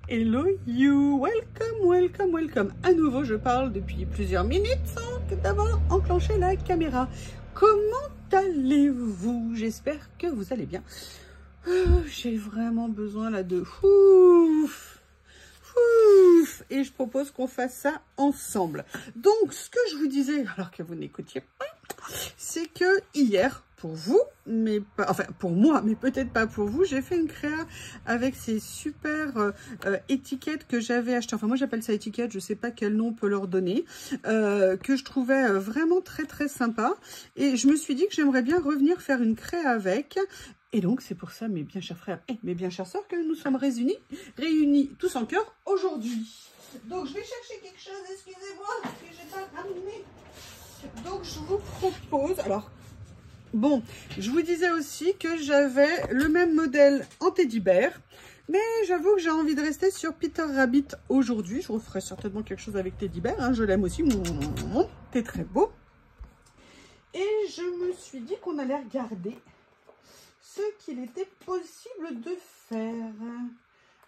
Hello you, welcome, welcome, welcome. À nouveau, je parle depuis plusieurs minutes sans d'abord enclencher la caméra. Comment allez-vous? J'espère que vous allez bien. J'ai vraiment besoin là de ouf. Et je propose qu'on fasse ça ensemble. Donc, ce que je vous disais, alors que vous n'écoutiez pas, c'est que hier, pour vous, mais pas, enfin pour moi, mais peut-être pas pour vous, j'ai fait une créa avec ces super étiquettes que j'avais achetées. Enfin, moi j'appelle ça étiquette, je sais pas quel nom on peut leur donner, que je trouvais vraiment très sympa. Et je me suis dit que j'aimerais bien revenir faire une créa avec. Et donc, c'est pour ça, mes bien chers frères et mes bien chères sœurs, que nous sommes réunis tous en cœur aujourd'hui. Donc, je vais chercher quelque chose, excusez-moi, que j'ai pas ramené. Donc, je vous propose... Alors, bon, je vous disais aussi que j'avais le même modèle en teddy bear. Mais j'avoue que j'ai envie de rester sur Peter Rabbit aujourd'hui. Je referai certainement quelque chose avec teddy bear, hein, je l'aime aussi. T'es très beau. Et je me suis dit qu'on allait regarder ce qu'il était possible de faire.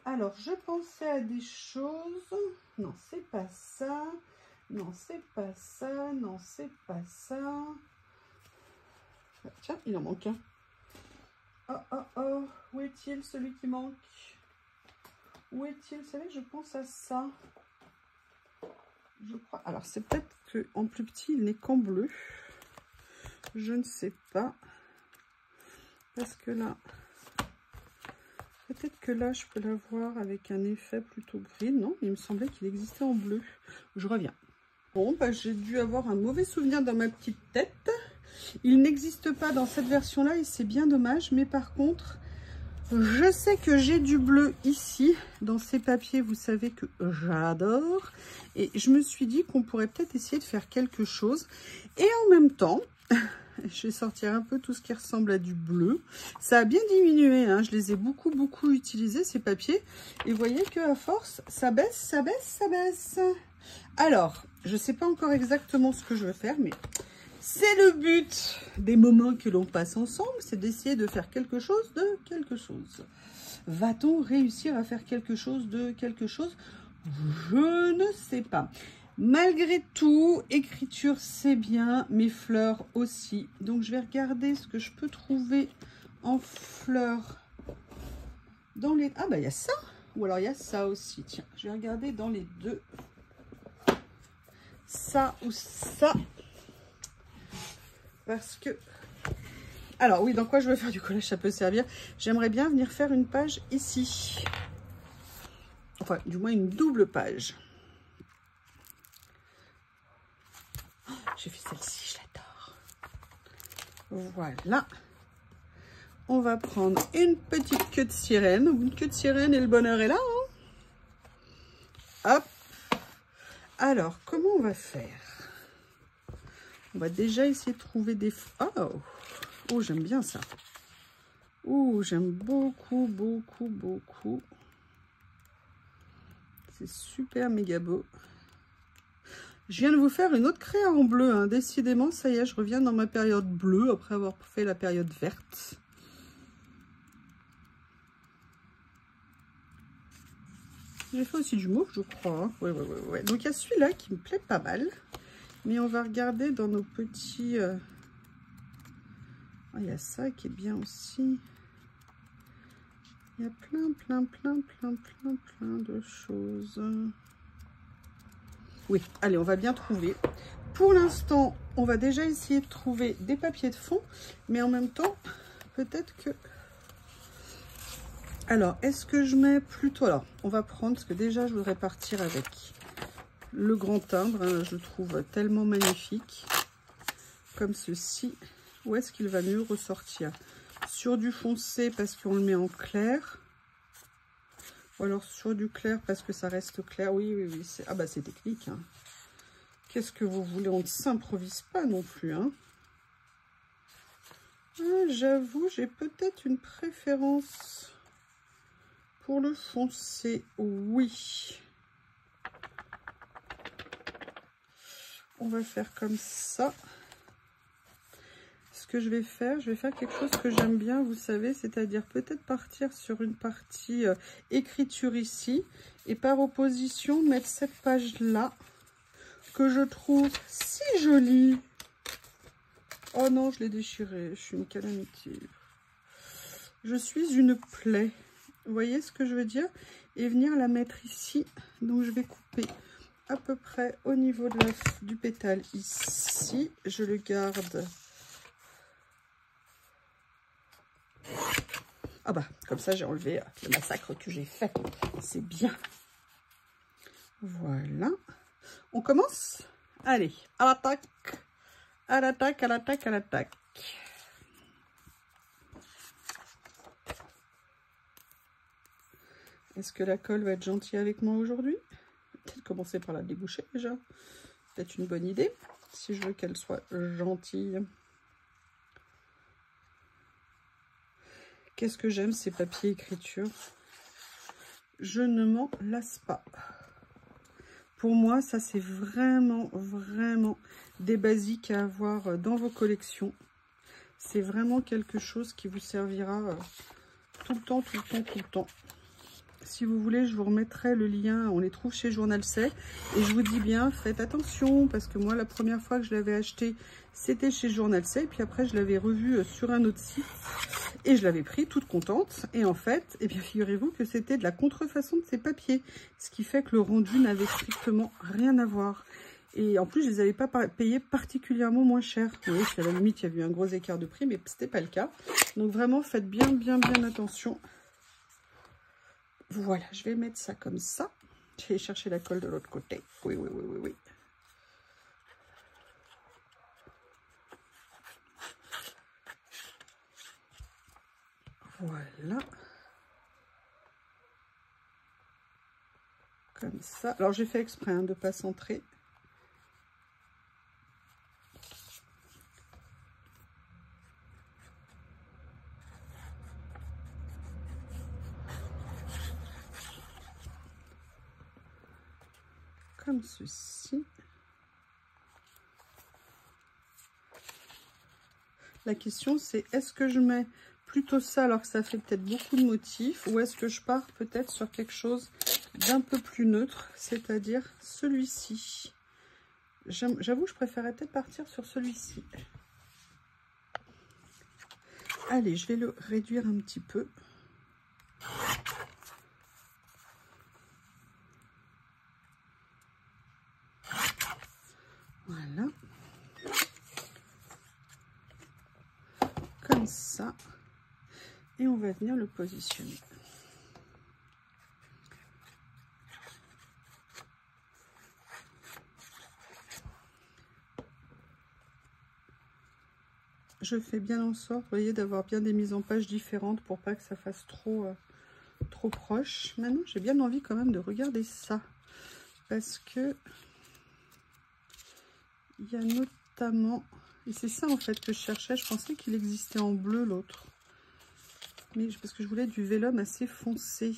Alors, je pensais à des choses... Non, c'est pas ça. Non, c'est pas ça. Non, c'est pas ça. Ah, tiens, il en manque un. Oh. Où est-il, celui qui manque? Où est-il? Vous savez, je pense à ça. Je crois... Alors, c'est peut-être qu'en plus petit, il n'est qu'en bleu. Je ne sais pas. Parce que là... Peut-être que là, je peux l'avoir avec un effet plutôt gris. Non, il me semblait qu'il existait en bleu. Je reviens. Bon, bah, j'ai dû avoir un mauvais souvenir dans ma petite tête. Il n'existe pas dans cette version-là et c'est bien dommage. Mais par contre, je sais que j'ai du bleu ici. Dans ces papiers, vous savez que j'adore. Et je me suis dit qu'on pourrait peut-être essayer de faire quelque chose. Et en même temps... Je vais sortir un peu tout ce qui ressemble à du bleu. Ça a bien diminué, hein. Je les ai beaucoup utilisés, ces papiers. Et vous voyez qu'à force, ça baisse. Alors, je ne sais pas encore exactement ce que je veux faire, mais c'est le but des moments que l'on passe ensemble, c'est d'essayer de faire quelque chose de quelque chose. Va-t-on réussir à faire quelque chose de quelque chose? Je ne sais pas. Malgré tout, écriture c'est bien, mes fleurs aussi. Donc je vais regarder ce que je peux trouver en fleurs dans les... Ah bah il y a ça, ou alors il y a ça aussi. Tiens, je vais regarder dans les deux. Ça ou ça. Parce que... Alors oui, dans quoi je veux faire du collage, ça peut servir. J'aimerais bien venir faire une page ici. Enfin, du moins une double page. J'ai fait celle-ci, je l'adore. Voilà. On va prendre une petite queue de sirène. Une queue de sirène et le bonheur est là. Hein. Hop. Alors, comment on va faire? On va déjà essayer de trouver des... Oh, j'aime bien ça. Oh, j'aime beaucoup. C'est super méga beau. Je viens de vous faire une autre créa en bleu, hein. Décidément, ça y est, je reviens dans ma période bleue après avoir fait la période verte. J'ai fait aussi du mauve, je crois. Hein. Ouais. Donc, il y a celui-là qui me plaît pas mal. Mais on va regarder dans nos petits... il y a ça qui est bien aussi. Il y a plein de choses. Oui, allez, on va bien trouver. Pour l'instant, on va déjà essayer de trouver des papiers de fond, mais en même temps, peut-être que... Alors, est-ce que je mets plutôt... Alors, on va prendre, parce que déjà, je voudrais partir avec le grand timbre. Hein, je le trouve tellement magnifique. Comme ceci. Où est-ce qu'il va mieux ressortir? Sur du foncé, parce qu'on le met en clair. Ou alors sur du clair parce que ça reste clair. Oui. Ah bah c'est technique. Hein. Qu'est-ce que vous voulez? On ne s'improvise pas non plus. Hein. J'avoue, j'ai peut-être une préférence pour le foncé. Oui. On va faire comme ça. ce que je vais faire quelque chose que j'aime bien, vous savez, c'est-à-dire peut-être partir sur une partie écriture ici, et par opposition, mettre cette page-là, que je trouve si jolie. Oh non, je l'ai déchirée, je suis une calamité. Je suis une plaie. Vous voyez ce que je veux dire? Et venir la mettre ici. Donc je vais couper à peu près au niveau de du pétale ici. Je le garde. Ah bah, comme ça j'ai enlevé le massacre que j'ai fait. C'est bien. Voilà. On commence? Allez, à l'attaque. À l'attaque, à l'attaque, à l'attaque. Est-ce que la colle va être gentille avec moi aujourd'hui? Peut-être commencer par la déboucher déjà. Peut-être une bonne idée, si je veux qu'elle soit gentille. Qu'est-ce que j'aime ces papiers écriture? Je ne m'en lasse pas. Pour moi, ça c'est vraiment, vraiment des basiques à avoir dans vos collections. C'est vraiment quelque chose qui vous servira tout le temps, tout le temps, tout le temps. Si vous voulez, je vous remettrai le lien. On les trouve chez Journal C. Et je vous dis bien, faites attention. Parce que moi, la première fois que je l'avais acheté, c'était chez Journal C. Et puis après, je l'avais revu sur un autre site. Et je l'avais pris toute contente. Et en fait, eh bien, figurez-vous que c'était de la contrefaçon de ces papiers. Ce qui fait que le rendu n'avait strictement rien à voir. Et en plus, je les avais pas payés particulièrement moins cher. Oui, à la limite, il y avait eu un gros écart de prix, mais ce n'était pas le cas. Donc vraiment, faites bien, bien, bien attention. Voilà, je vais mettre ça comme ça. Je vais chercher la colle de l'autre côté. Oui, oui, oui, oui, oui. Voilà. Comme ça. Alors, j'ai fait exprès de ne pas centrer. Comme ceci. La question, c'est est-ce que je mets plutôt ça alors que ça fait peut-être beaucoup de motifs, ou est-ce que je pars peut-être sur quelque chose d'un peu plus neutre, c'est-à-dire celui-ci. J'avoue, je préférais peut-être partir sur celui-ci. Allez, je vais le réduire un petit peu. Voilà. Comme ça. Et on va venir le positionner. Je fais bien en sorte, vous voyez, d'avoir bien des mises en page différentes pour pas que ça fasse trop proche. Maintenant, j'ai bien envie quand même de regarder ça. Parce que il y a notamment... Et c'est ça en fait que je cherchais. Je pensais qu'il existait en bleu l'autre. Mais parce que je voulais du vélum assez foncé.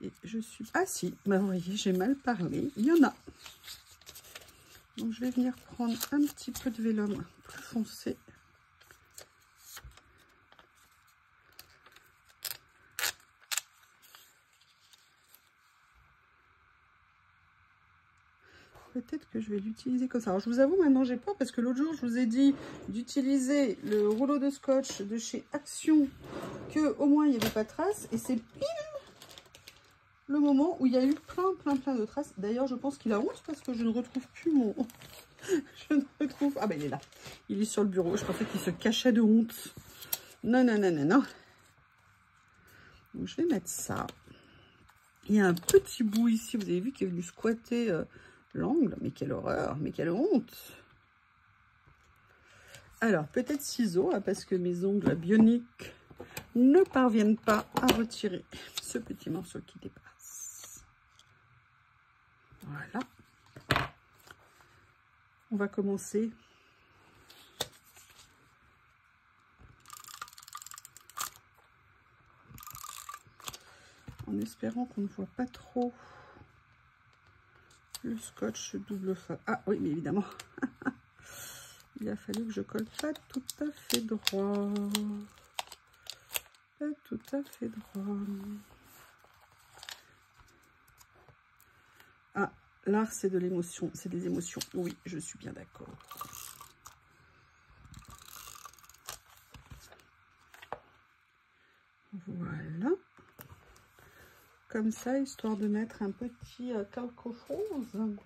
Et je suis... Ah si, bah vous voyez, j'ai mal parlé. Il y en a. Donc je vais venir prendre un petit peu de vélum plus foncé. Peut-être que je vais l'utiliser comme ça. Alors je vous avoue, maintenant j'ai peur parce que l'autre jour je vous ai dit d'utiliser le rouleau de scotch de chez Action, que au moins il n'y avait pas de traces, et c'est pile le moment où il y a eu plein de traces. D'ailleurs je pense qu'il a honte parce que je ne retrouve plus mon... je ne retrouve... Ah ben il est là, il est sur le bureau. Je pensais qu'il se cachait de honte. Non, non, non, non, non. Donc je vais mettre ça. Il y a un petit bout ici, vous avez vu, qui est venu squatter l'angle. Mais quelle horreur, mais quelle honte. Alors, peut-être ciseaux, hein, parce que mes ongles bioniques ne parviennent pas à retirer ce petit morceau qui dépasse. Voilà. On va commencer. En espérant qu'on ne voit pas trop le scotch double face. Ah oui, mais évidemment, Il a fallu que je colle pas tout à fait droit. Pas tout à fait droit. Ah, l'art c'est de l'émotion, c'est des émotions. Oui, je suis bien d'accord. Voilà. Comme ça, histoire de mettre un petit quelque chose.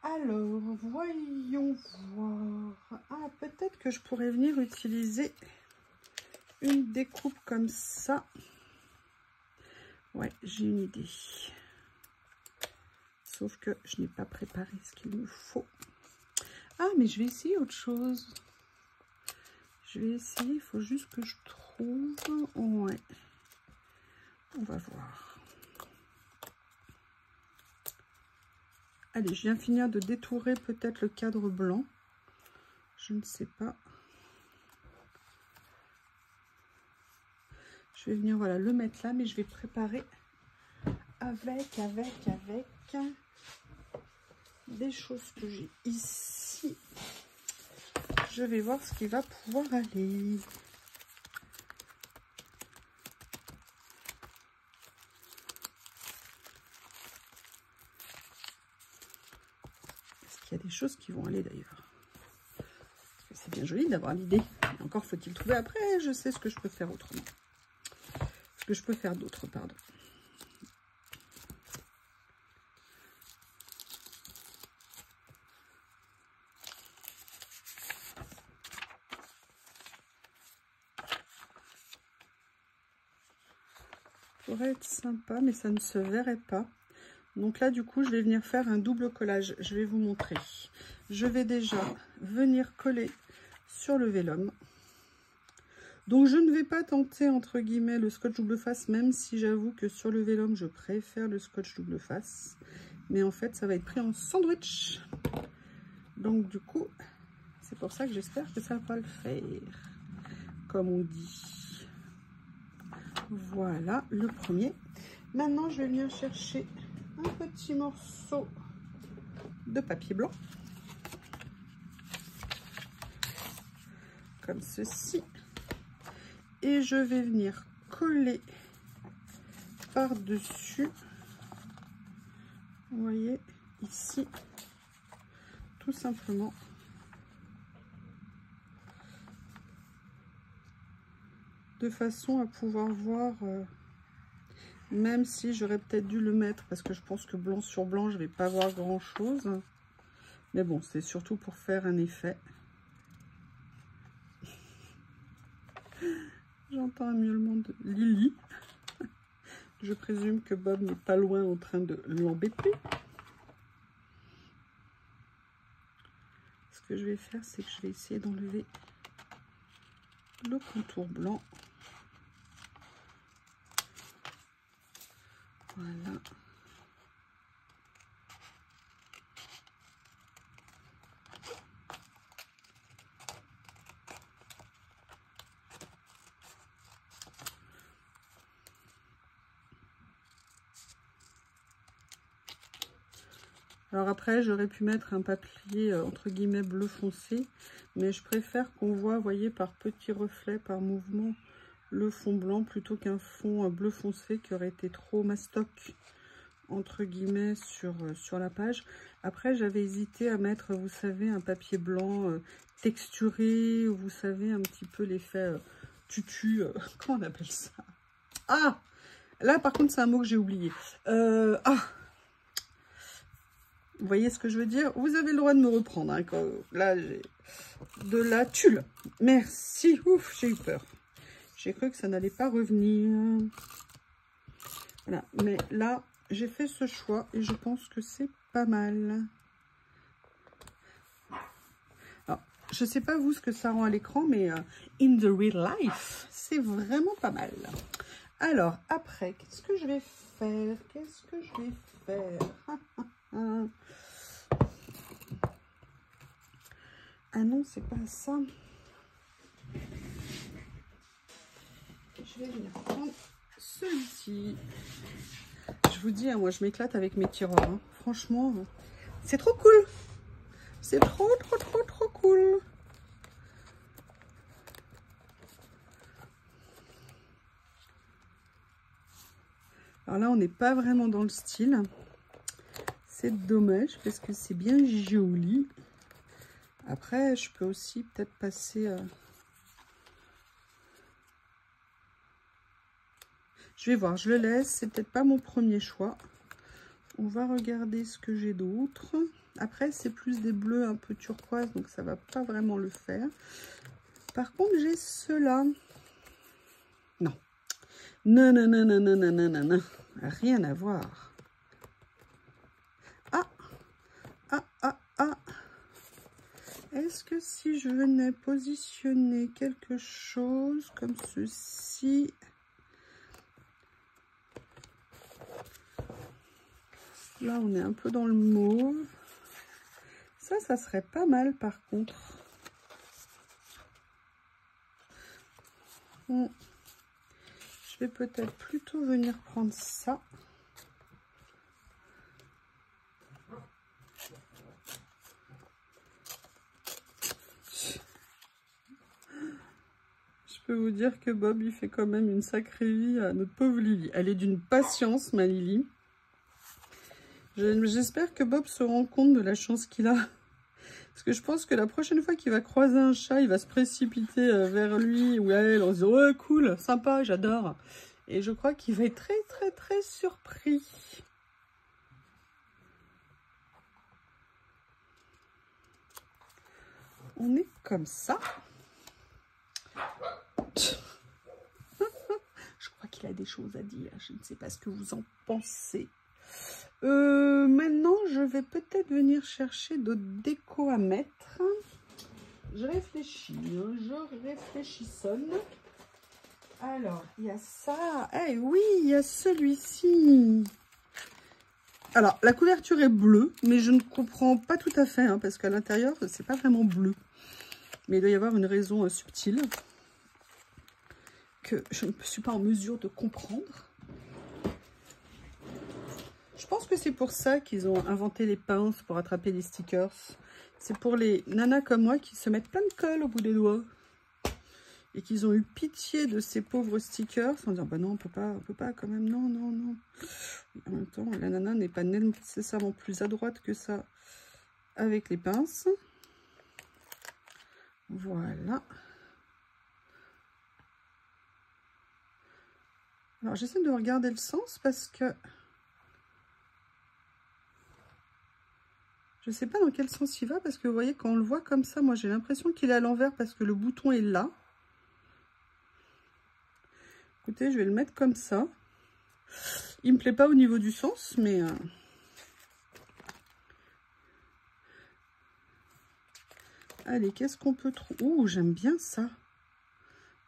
Alors, voyons voir. Ah, peut-être que je pourrais venir utiliser une découpe comme ça. Ouais, j'ai une idée. Sauf que je n'ai pas préparé ce qu'il me faut. Ah, mais je vais essayer autre chose. Je vais essayer, il faut juste que je trouve... Ouais. On va voir. Allez, je viens finir de détourer peut-être le cadre blanc. Je ne sais pas. Je vais venir, voilà, le mettre là, mais je vais préparer avec des choses que j'ai ici. Je vais voir ce qui va pouvoir aller. Est-ce qu'il y a des choses qui vont aller d'ailleurs? Parce que c'est bien joli d'avoir l'idée. Encore faut-il trouver après. Je sais ce que je peux faire autrement. Ce que je peux faire d'autre, pardon. Pourrait être sympa, mais ça ne se verrait pas. Donc là, du coup, je vais venir faire un double collage. Je vais vous montrer. Je vais déjà venir coller sur le vélum. Donc, je ne vais pas tenter, entre guillemets, le scotch double face, même si j'avoue que sur le vélum, je préfère le scotch double face. Mais en fait, ça va être pris en sandwich. Donc, du coup, c'est pour ça que j'espère que ça va le faire, comme on dit. Voilà, le premier. Maintenant, je vais venir chercher un petit morceau de papier blanc. Comme ceci. Et je vais venir coller par-dessus. Vous voyez, ici, tout simplement. De façon à pouvoir voir, même si j'aurais peut-être dû le mettre, parce que je pense que blanc sur blanc, je vais pas voir grand-chose. Mais bon, c'est surtout pour faire un effet. J'entends un miaulement de Lily. Je présume que Bob n'est pas loin en train de l'embêter. Ce que je vais faire, c'est que je vais essayer d'enlever le contour blanc. Voilà. Alors après, j'aurais pu mettre un papier entre guillemets bleu foncé, mais je préfère qu'on voit, vous voyez, par petits reflets, par mouvement, le fond blanc plutôt qu'un fond bleu foncé qui aurait été trop mastoc entre guillemets sur la page. Après, j'avais hésité à mettre, vous savez, un papier blanc texturé, vous savez, un petit peu l'effet tutu, comment on appelle ça? Ah, là par contre c'est un mot que j'ai oublié. Vous voyez ce que je veux dire? Vous avez le droit de me reprendre. Hein, quand, là, j'ai de la tulle. Merci. Ouf, j'ai eu peur. J'ai cru que ça n'allait pas revenir. Voilà. Mais là, j'ai fait ce choix et je pense que c'est pas mal. Alors, je sais pas vous ce que ça rend à l'écran, mais in the real life, c'est vraiment pas mal. Alors, après, qu'est-ce que je vais faire? Qu'est-ce que je vais faire? Ah non, c'est pas ça. Je vais venir prendre celui-ci. Je vous dis, hein, moi je m'éclate avec mes tiroirs. Hein. Franchement, c'est trop cool. C'est trop cool. cool. Alors là, on n'est pas vraiment dans le style. C'est dommage parce que c'est bien joli. Après, je peux aussi peut-être passer... Je vais voir, je le laisse. C'est peut-être pas mon premier choix. On va regarder ce que j'ai d'autre. Après, c'est plus des bleus un peu turquoise, donc ça va pas vraiment le faire. Par contre, j'ai ceux-là. Non. Non, non, non, non, non, non, non, non, non. Rien à voir. Ah, ah, ah, ah. Est-ce que si je venais positionner quelque chose comme ceci... Là, on est un peu dans le mauve. Ça serait pas mal par contre. Je vais peut-être plutôt venir prendre ça. Je peux vous dire que Bob, il fait quand même une sacrée vie à notre pauvre Lily. Elle est d'une patience, ma Lily. J'espère que Bob se rend compte de la chance qu'il a. Parce que je pense que la prochaine fois qu'il va croiser un chat, il va se précipiter vers lui ou elle en se disant « Ouais, cool, sympa, j'adore ». Et je crois qu'il va être très, très, très surpris. On est comme ça. Je crois qu'il a des choses à dire. Je ne sais pas ce que vous en pensez. Maintenant, je vais peut-être venir chercher d'autres décos à mettre. Je réfléchis, hein, je réfléchissonne. Alors, il y a ça. Eh oui, il y a celui-ci. Alors, la couverture est bleue, mais je ne comprends pas tout à fait, hein, parce qu'à l'intérieur, c'est pas vraiment bleu. Mais il doit y avoir une raison subtile que je ne suis pas en mesure de comprendre. Je pense que c'est pour ça qu'ils ont inventé les pinces pour attraper les stickers. C'est pour les nanas comme moi qui se mettent plein de colle au bout des doigts. Et qu'ils ont eu pitié de ces pauvres stickers en disant bah non, on peut pas quand même, non, non, non. En même temps, la nana n'est pas nécessairement plus adroite que ça avec les pinces. Voilà. Alors j'essaie de regarder le sens parce que je ne sais pas dans quel sens il va, parce que vous voyez, quand on le voit comme ça, moi j'ai l'impression qu'il est à l'envers parce que le bouton est là. Écoutez, je vais le mettre comme ça. Il ne me plaît pas au niveau du sens, mais... Allez, qu'est-ce qu'on peut trouver? Oh, j'aime bien ça.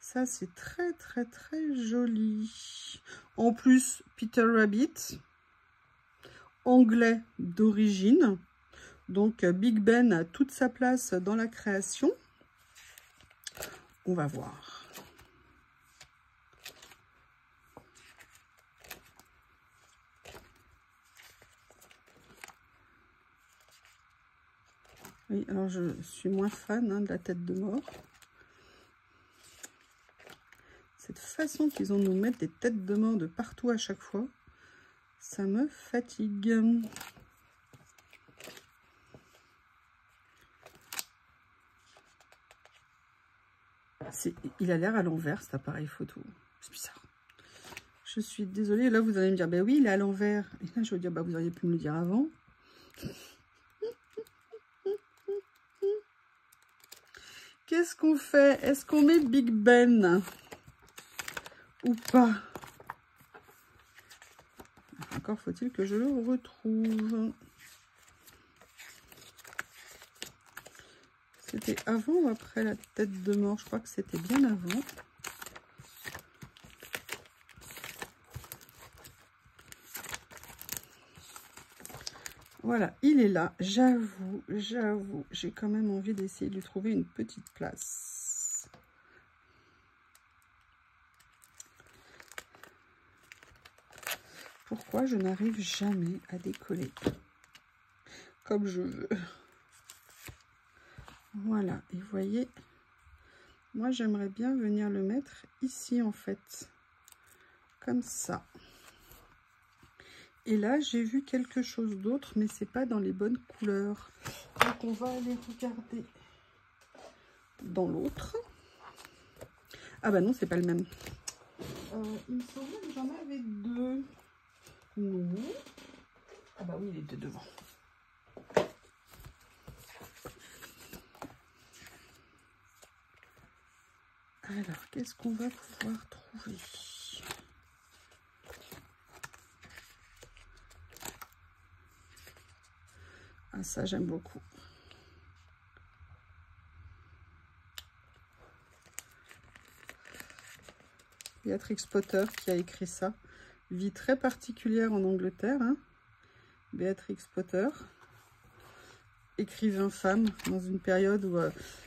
Ça, c'est très, très, très joli. En plus, Peter Rabbit, anglais d'origine. Donc, Big Ben a toute sa place dans la création. On va voir. Oui, alors je suis moins fan de la tête de mort. Cette façon qu'ils ont de nous mettre des têtes de mort de partout à chaque fois, ça me fatigue. Il a l'air à l'envers, cet appareil photo. C'est bizarre. Je suis désolée. Là, vous allez me dire, ben oui, il est à l'envers. Et là, je vais dire, bah, vous auriez pu me le dire avant. Qu'est-ce qu'on fait? Est-ce qu'on met Big Ben ou pas? Encore faut-il que je le retrouve. C'était avant ou après la tête de mort? Je crois que c'était bien avant. Voilà, il est là. J'avoue, j'ai quand même envie d'essayer de lui trouver une petite place. Pourquoi je n'arrive jamais à décoller comme je veux? Voilà, et vous voyez, moi j'aimerais bien venir le mettre ici en fait, comme ça. Et là j'ai vu quelque chose d'autre, mais c'est pas dans les bonnes couleurs. Donc on va aller regarder dans l'autre. Ah bah non, c'est pas le même. Il me semblait que j'en avais deux. Non. Ah bah oui, il était devant. Alors, qu'est-ce qu'on va pouvoir trouver? Ah, ça, j'aime beaucoup. Béatrix Potter qui a écrit ça. Vie très particulière en Angleterre. Hein. Béatrix Potter. Écrivain femme dans une période où...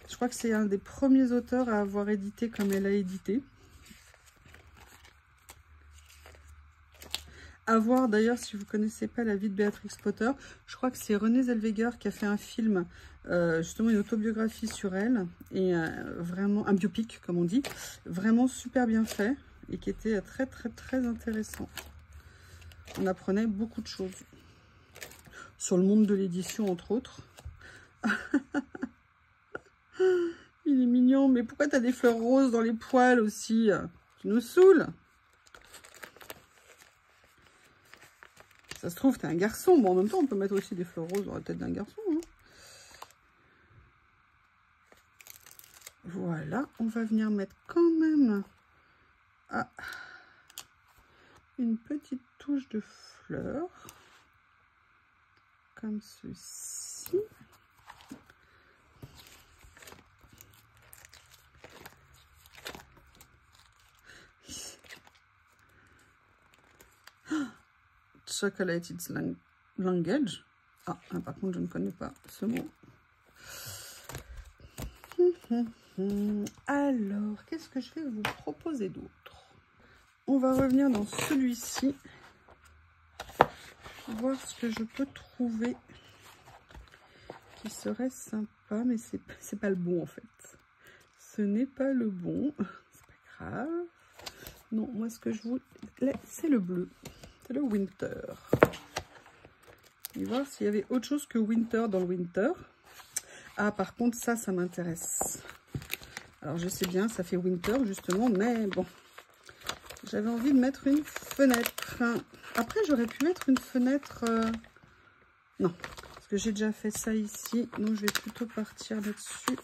je crois que c'est un des premiers auteurs à avoir édité comme elle a édité. À voir d'ailleurs si vous ne connaissez pas la vie de Béatrix Potter. Je crois que c'est Renée Zellweger qui a fait un film, justement une autobiographie sur elle. Et vraiment un biopic comme on dit. Vraiment super bien fait et qui était très très très intéressant. On apprenait beaucoup de choses. Sur le monde de l'édition entre autres. Il est mignon, mais pourquoi tu as des fleurs roses dans les poils aussi? Tu nous saoules. Ça se trouve, tu es un garçon. Bon, en même temps, on peut mettre aussi des fleurs roses dans la tête d'un garçon. Hein. Voilà, on va venir mettre quand même une petite touche de fleurs. Comme ceci. Chocolated language. Ah, par contre, je ne connais pas ce mot. Alors, qu'est-ce que je vais vous proposer d'autre? On va revenir dans celui-ci. Voir ce que je peux trouver qui serait sympa, mais c'est pas le bon en fait. Ce n'est pas le bon. C'est pas grave. Non, moi ce que je voulais, c'est le bleu. C'est le winter. Et voir s'il y avait autre chose que winter dans le winter. Ah, par contre, ça m'intéresse. Alors, je sais bien, ça fait winter, justement, mais bon. J'avais envie de mettre une fenêtre. Après, j'aurais pu mettre une fenêtre... Non, parce que j'ai déjà fait ça ici. Donc, je vais plutôt partir là-dessus.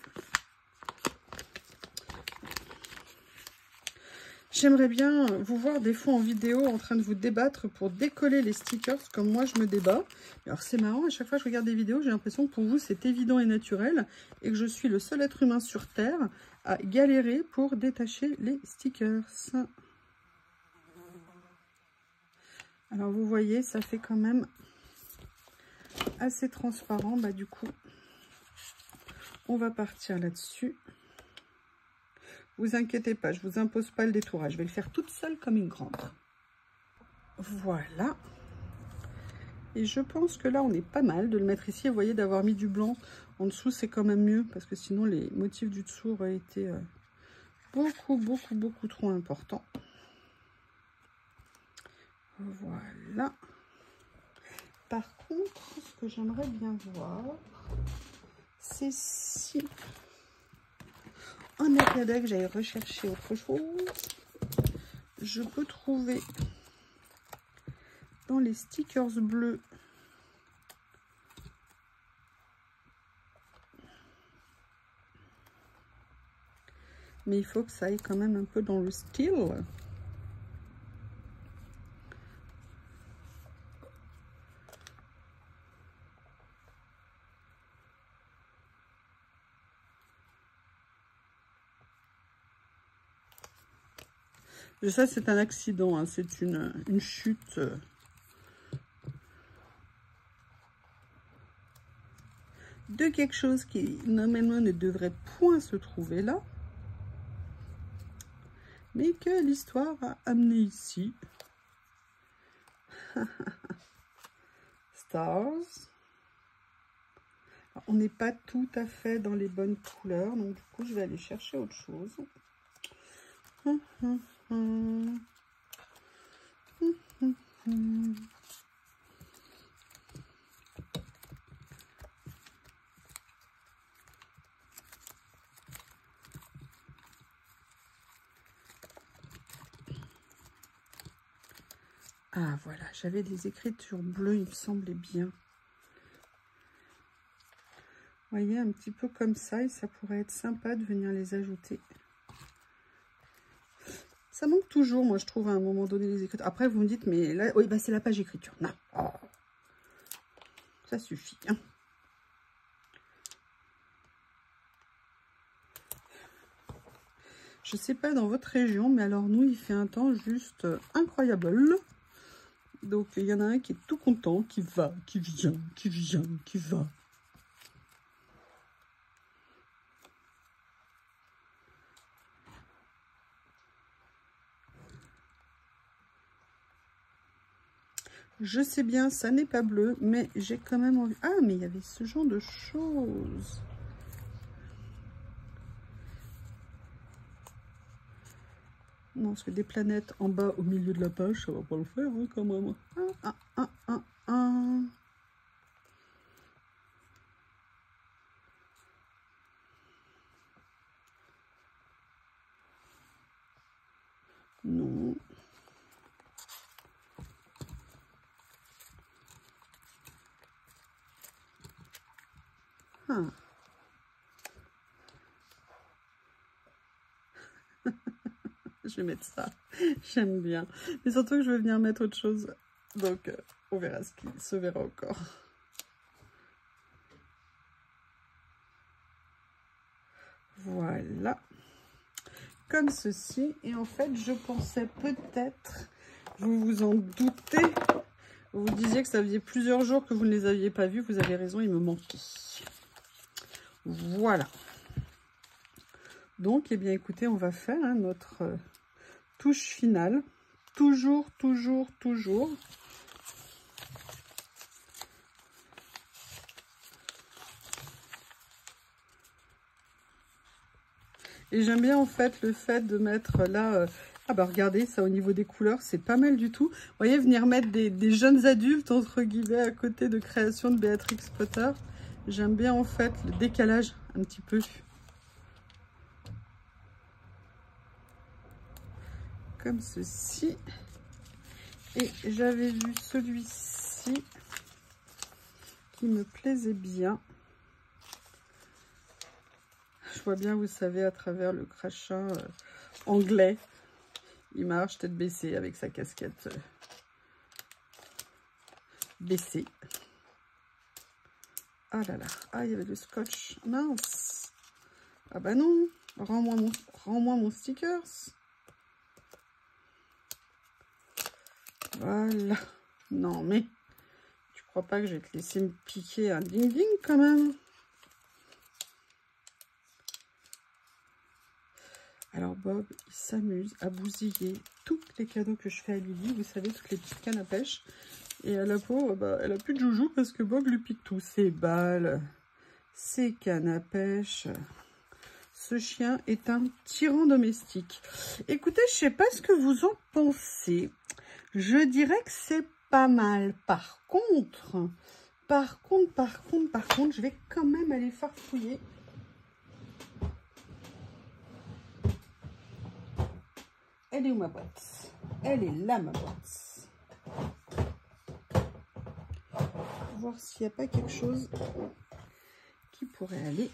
J'aimerais bien vous voir des fois en vidéo en train de vous débattre pour décoller les stickers comme moi je me débat. Alors c'est marrant, à chaque fois que je regarde des vidéos, j'ai l'impression que pour vous c'est évident et naturel et que je suis le seul être humain sur Terre à galérer pour détacher les stickers. Alors vous voyez, ça fait quand même assez transparent. Bah du coup, on va partir là-dessus. Vous inquiétez pas, je vous impose pas le détourage. Je vais le faire toute seule comme une grande. Voilà. Et je pense que là, on est pas mal de le mettre ici. Vous voyez, d'avoir mis du blanc en dessous, c'est quand même mieux. Parce que sinon, les motifs du dessous auraient été beaucoup trop importants. Voilà. Par contre, ce que j'aimerais bien voir, c'est si... En attendant que j'aille rechercher autre chose, je peux trouver dans les stickers bleus mais il faut que ça aille quand même un peu dans le style. Ça, c'est un accident, hein. C'est une chute. De quelque chose qui, normalement, ne devrait point se trouver là. Mais que l'histoire a amené ici. Stars. On n'est pas tout à fait dans les bonnes couleurs, donc du coup, je vais aller chercher autre chose. Ah voilà, j'avais des écritures bleues, il me semblait bien. Vous voyez, un petit peu comme ça, et ça pourrait être sympa de venir les ajouter. Ça manque toujours, moi je trouve, à un moment donné, les écritures. Après, vous me dites, mais là, oui, bah c'est la page écriture. Non, oh. Ça suffit. Hein. Je sais pas dans votre région, mais alors nous, il fait un temps juste incroyable. Donc, il y en a un qui est tout content, qui va, qui vient, qui vient, qui va. Je sais bien, ça n'est pas bleu, mais j'ai quand même envie... Ah, mais il y avait ce genre de choses. Non, parce que des planètes en bas au milieu de la page, ça va pas le faire hein, quand même. Non. Ah. Je vais mettre ça. J'aime bien. Mais surtout que je vais venir mettre autre chose. Donc, on verra ce qui se verra encore. Voilà. Comme ceci. Et en fait, je pensais peut-être, vous vous en doutez, vous disiez que ça faisait plusieurs jours que vous ne les aviez pas vus. Vous avez raison, il me manquait. Voilà. Donc, eh bien, écoutez, on va faire hein, notre touche finale. Toujours, toujours, toujours. Et j'aime bien en fait le fait de mettre là... ah bah regardez, ça au niveau des couleurs, c'est pas mal du tout. Vous voyez, venir mettre des jeunes adultes, entre guillemets, à côté de création de Béatrix Potter. J'aime bien en fait le décalage un petit peu. Comme ceci. Et j'avais vu celui-ci qui me plaisait bien. Je vois bien, vous savez, à travers le crachat anglais. Il marche tête baissée avec sa casquette baissée. Ah là là. Ah, il y avait le scotch. Mince. Ah bah non. Rends-moi mon stickers. Voilà. Non, mais tu crois pas que je vais te laisser me piquer un ding-ding quand même? Alors Bob, il s'amuse à bousiller tous les cadeaux que je fais à Lily. Vous savez, toutes les petites cannes à pêche. Et à la pauvre, bah, elle a plus de joujou parce que Bob lui pique tout. Ses balles, ses cannes à pêche. Ce chien est un tyran domestique. Écoutez, je sais pas ce que vous en pensez. Je dirais que c'est pas mal. Par contre, je vais quand même aller farfouiller. Elle est où ma boîte? Elle est là ma boîte. Voir s'il n'y a pas quelque chose qui pourrait aller.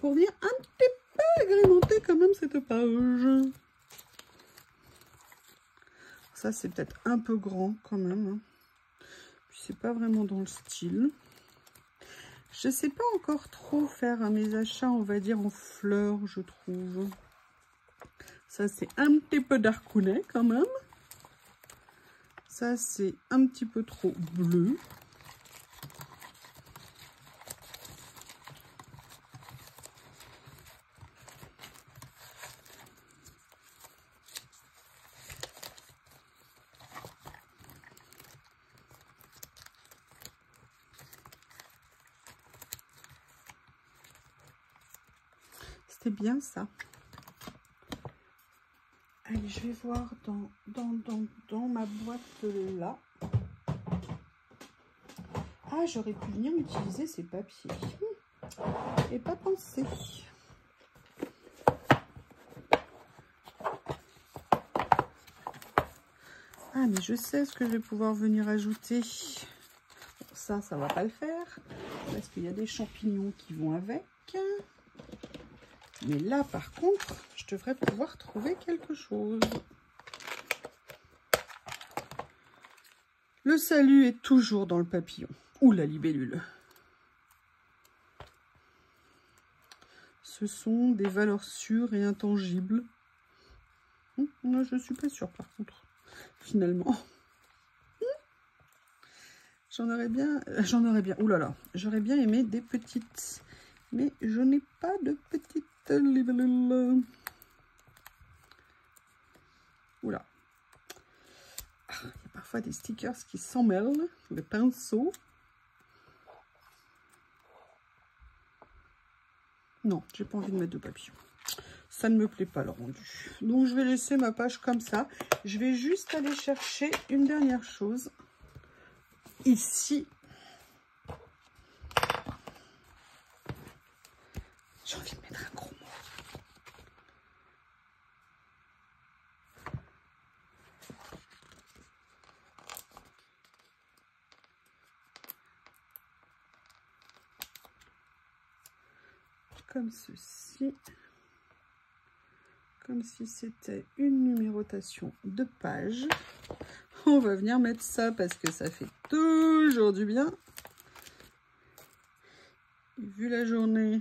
Pour venir un petit peu agrémenter quand même cette page. Ça c'est peut-être un peu grand quand même. Hein. Puis c'est pas vraiment dans le style. Je sais pas encore trop faire mes achats, on va dire en fleurs, je trouve. Ça c'est un petit peu darkounet quand même. Ça c'est un petit peu trop bleu. C'était bien ça. Allez, je vais voir dans ma boîte là. Ah, j'aurais pu venir utiliser ces papiers. Et pas pensé. Ah, mais je sais ce que je vais pouvoir venir ajouter. Bon, ça va pas le faire. Parce qu'il y a des champignons qui vont avec. Mais là, par contre, je devrais pouvoir trouver quelque chose. Le salut est toujours dans le papillon. Ou la libellule. Ce sont des valeurs sûres et intangibles. Moi, je suis pas sûre, par contre. Finalement. J'aurais bien, oulala, j'aurais bien aimé des petites. Mais je n'ai pas de petites libellules. Oula. Ah, il y a parfois des stickers qui s'en mêlent. Le pinceau. Non, j'ai pas envie de mettre de papillon. Ça ne me plaît pas le rendu. Donc je vais laisser ma page comme ça. Je vais juste aller chercher une dernière chose. Ici. J'ai envie de mettre un gros mot. Comme ceci. Comme si c'était une numérotation de page. On va venir mettre ça parce que ça fait toujours du bien. Et vu la journée,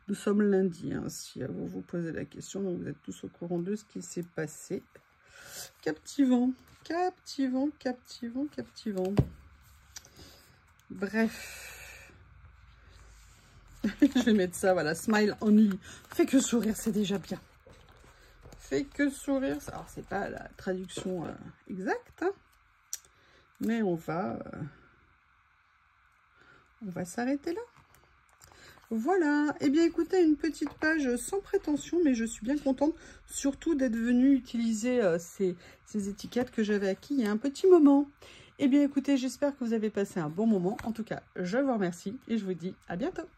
nous sommes lundi, hein, si vous vous posez la question, donc vous êtes tous au courant de ce qui s'est passé. Captivant, captivant, captivant, captivant. Bref. Je vais mettre ça, voilà, smile only. Fait que sourire, c'est déjà bien. Fait que sourire, alors c'est pas la traduction exacte, hein, mais on va s'arrêter là. Voilà, et bien écoutez, une petite page sans prétention, mais je suis bien contente, surtout d'être venue utiliser ces étiquettes que j'avais acquis il y a un petit moment. Et bien écoutez, j'espère que vous avez passé un bon moment. En tout cas, je vous remercie et je vous dis à bientôt.